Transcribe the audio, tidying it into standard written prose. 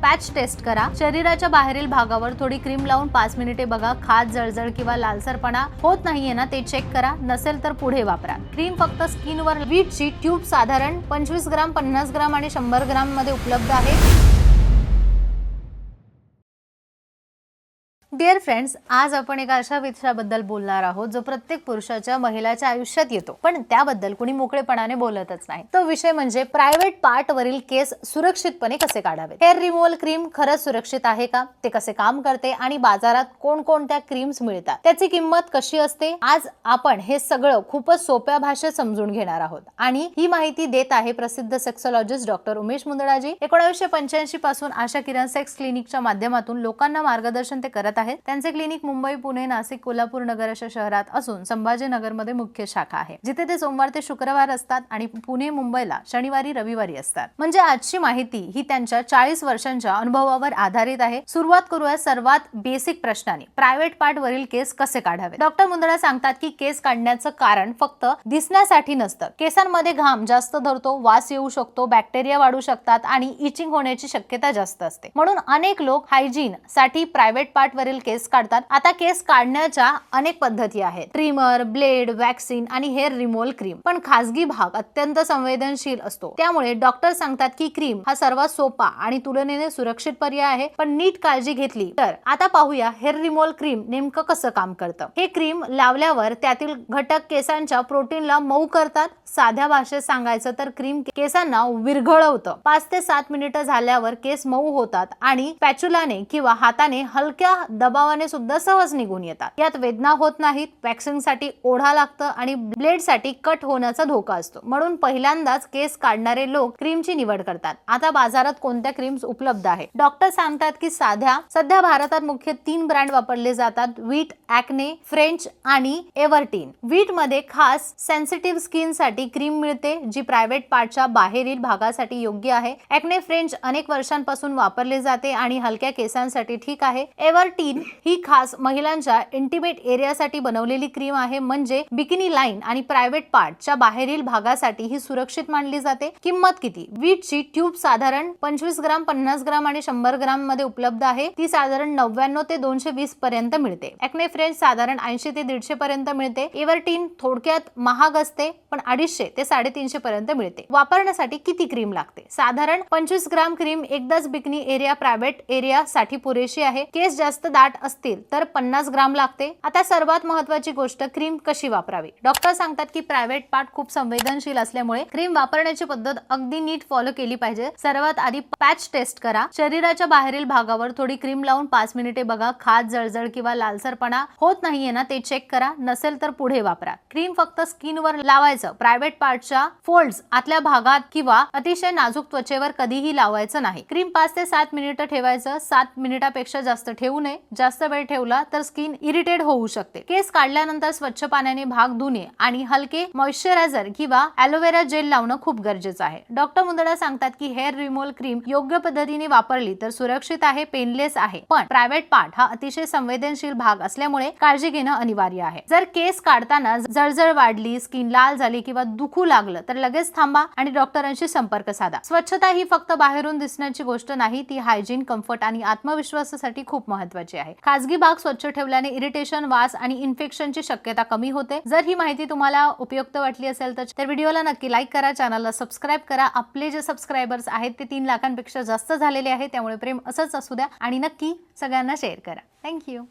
Patch taste करा, शरीराच्या बाहेरील भागावर थोडी क्रीम लावून 5 मिनिटे बघा, खाज, जळजळ किंवा लालसरपणा होत नाहीये ना ते चेक करा, नसेल तर पुढे वापरा। क्रीम फक्त स्किनवर वीटची ट्यूब साधारण 25 ग्राम, 50 ग्राम आणि 100 ग्राम मध्ये उपलब्ध आहे। डिअर फ्रेंड्स, आज आपण एका अशा विषयाबद्दल बोलणार आहोत जो प्रत्येक पुरुषाच्या महिलाच्या आयुष्यात येतो, पण त्याबद्दल कोणी मोकळेपणाने बोलतच नाही। तो विषय म्हणजे प्रायव्हेट पार्ट वरील केस सुरक्षितपणे कसे काढावे। हेअर रिमूव्हल क्रीम खरंच सुरक्षित आहे का, ते कसे काम करते आणि बाजारात कोणकोणत्या क्रीम्स मिळतात, त्याची किंमत कशी असते, आज आपण हे सगळं खूपच सोप्या भाषेत समजून घेणार आहोत। आणि ही माहिती देत आहे प्रसिद्ध सेक्सॉलॉजिस्ट डॉक्टर उमेश मुंदडाजी। 1985 पासून आशा किरण सेक्स क्लिनिकच्या माध्यमातून लोकांना मार्गदर्शन ते करत आहेत। त्यांचे क्लिनिक मुंबई, पुणे, नाशिक, कोल्हापूर नगर अशा शहरात असून संभाजीनगर मध्ये मुख्य शाखा आहे, जिथे ते सोमवार ते शुक्रवार असतात आणि पुणे, मुंबईला शनिवारी, रविवारी असतात। म्हणजे आजची माहिती ही त्यांच्या 40 वर्षांच्या अनुभवावर आधारित आहे। सुरुवात करूया सर्वात बेसिक प्रश्नाने, प्रायव्हेट पार्ट वरील केस कसे काढावे। डॉक्टर मुंदडा सांगतात की केस काढण्याचं कारण फक्त दिसण्यासाठी नसतं। केसांमध्ये घाम जास्त धरतो, वास येऊ शकतो, बॅक्टेरिया वाढू शकतात आणि इचिंग होण्याची शक्यता जास्त असते। म्हणून अनेक लोक हायजीन साठी प्रायव्हेट पार्ट वरील केस काढतात। आता केस काढण्याच्या अनेक पद्धती आहेत, ट्रिमर, ब्लेड, वॅक्सिन आणि हेअर रिमूव्हल क्रीम। पण खासगी भाग अत्यंत संवेदनशील असतो, त्यामुळे डॉक्टर सांगतात की क्रीम हा सर्वात सोपा आणि तुलनेने सुरक्षित पर्याय आहे। पण नीट काळजी घेतली तर। आता पाहूया हेअर रिमूव्हल क्रीम नेमकं कसं काम करतं। हे क्रीम लावल्यावर त्यातील घटक केसांच्या प्रोटीनला मऊ करतात। साध्या भाषेत सांगायचं तर क्रीम केसांना विरघळवतं। 5 ते 7 मिनिटं झाल्यावर केस मऊ होतात आणि स्पॅच्युलाने किंवा हाताने हलक्या दबावाने सुद्धा सहज निघून येतात। यात वेदना होत नाहीत। वॅक्सिंग साठी ओढा लागतं आणि ब्लेड साठी कट होण्याचा धोका असतो, म्हणून पहिल्यांदाच केस काढणारे लोक क्रीमची निवड करतात। आता बाजारात कोणत्या क्रीम्स उपलब्ध आहेत। डॉक्टर सांगतात की सध्या भारतात मुख्य 3 ब्रँड वापरले जातात, वीट, ॲक्ने, फ्रेंच आणि एव्हरटीन। वीट मध्ये खास सेन्सिटिव्ह स्किन साठी क्रीम मिळते, जी प्रायव्हेट पार्टच्या बाहेरील भागासाठी योग्य आहे। ॲक्ने फ्रेंच अनेक वर्षांपासून वापरले जाते आणि हलक्या केसांसाठी ठीक आहे। एव्हरटीन ही खास महिलांच्या इंटिमेट एरियासाठी बनवलेली क्रीम आहे, म्हणजे बिकिनी लाईन आणि प्रायव्हेट पार्टच्या बाहेरील भागासाठी ही सुरक्षित मानली जाते। किंमत किती। वीटची ट्यूब साधारण 25 ग्राम, 50 ग्राम आणि 100 ग्राम मध्ये उपलब्ध आहे। ती साधारण 99 ते 220 पर्यंत मिळते। ॲक्ने फ्रेंच साधारण 80 ते 150 पर्यंत मिळते। एव्हरटीन थोडक्यात महाग असते, पण 250 ते 350 पर्यंत मिळते। वापरण्यासाठी किती क्रीम लागते। साधारण 25 ग्राम क्रीम एकदाच बिकिनी एरिया, प्रायव्हेट एरिया साठी पुरेशी आहे। केस जास्त दाट असतील तर 50 ग्राम लागते। आता सर्वात महत्त्वाची गोष्ट, क्रीम कशी वापरावी। डॉक्टर सांगतात की प्रायव्हेट पार्ट खूप संवेदनशील असल्यामुळे क्रीम वापरण्याची पद्धत अगदी नीट फॉलो केली पाहिजे। सर्वात आधी पॅच टेस्ट करा, शरीराच्या बाहेरील भागावर थोडी क्रीम लावून 5 मिनिटे बघा, खाज, जळजळ किंवा लालसरपणा होत नाहीये ना ते चेक करा, नसेल तर पुढे वापरा। क्रीम फक्त स्किनवर लावायचं, प्रायव्हेट पार्टच्या फोल्ड्स आतल्या भागात किंवा अतिशय नाजूक त्वचेवर कधीही लावायचं नाही। क्रीम 5 ते 7 मिनिटं ठेवायचं, 7 मिनिटापेक्षा जास्त ठेवू नये। जास्त वेळ ठेवला तर स्किन इरिटेट होऊ शकते। केस काढल्यानंतर स्वच्छ पाण्याने भाग धुणे आणि हलके मॉइश्चरायझर किंवा ॲलोवेरा जेल लावणं खूप गरजेचं आहे। डॉक्टर मुंदडा सांगतात की हेअर रिमूव्हल क्रीम योग्य पद्धतीने वापरली तर सुरक्षित आहे, पेनलेस आहे। पण प्रायव्हेट पार्ट हा अतिशय संवेदनशील भाग असल्यामुळे काळजी घेणं अनिवार्य आहे। जर केस काढताना जळजळ वाढली, स्किन लाल झाली किंवा दुखू लागलं तर लगेच थांबा आणि डॉक्टरांशी संपर्क साधा। स्वच्छता ही फक्त बाहेरून दिसण्याची गोष्ट नाही, ती हायजीन, कम्फर्ट आणि आत्मविश्वासासाठी खूप महत्त्वाची आहे। खासगी भाग स्वच्छ ठेवल्याने इरिटेशन, वास आणि इन्फेक्शनची शक्यता कमी होते। जर ही माहिती तुम्हाला उपयुक्त वाटली असेल तर व्हिडिओला नक्की लाईक करा, चॅनलला सबस्क्राईब करा। आपले जे सबस्क्रायबर्स आहेत ते 3 लाखांपेक्षा जास्त झालेले आहेत, त्यामुळे प्रेम असंच असू द्या आणि नक्की सगळ्यांना शेअर करा। थँक्यू।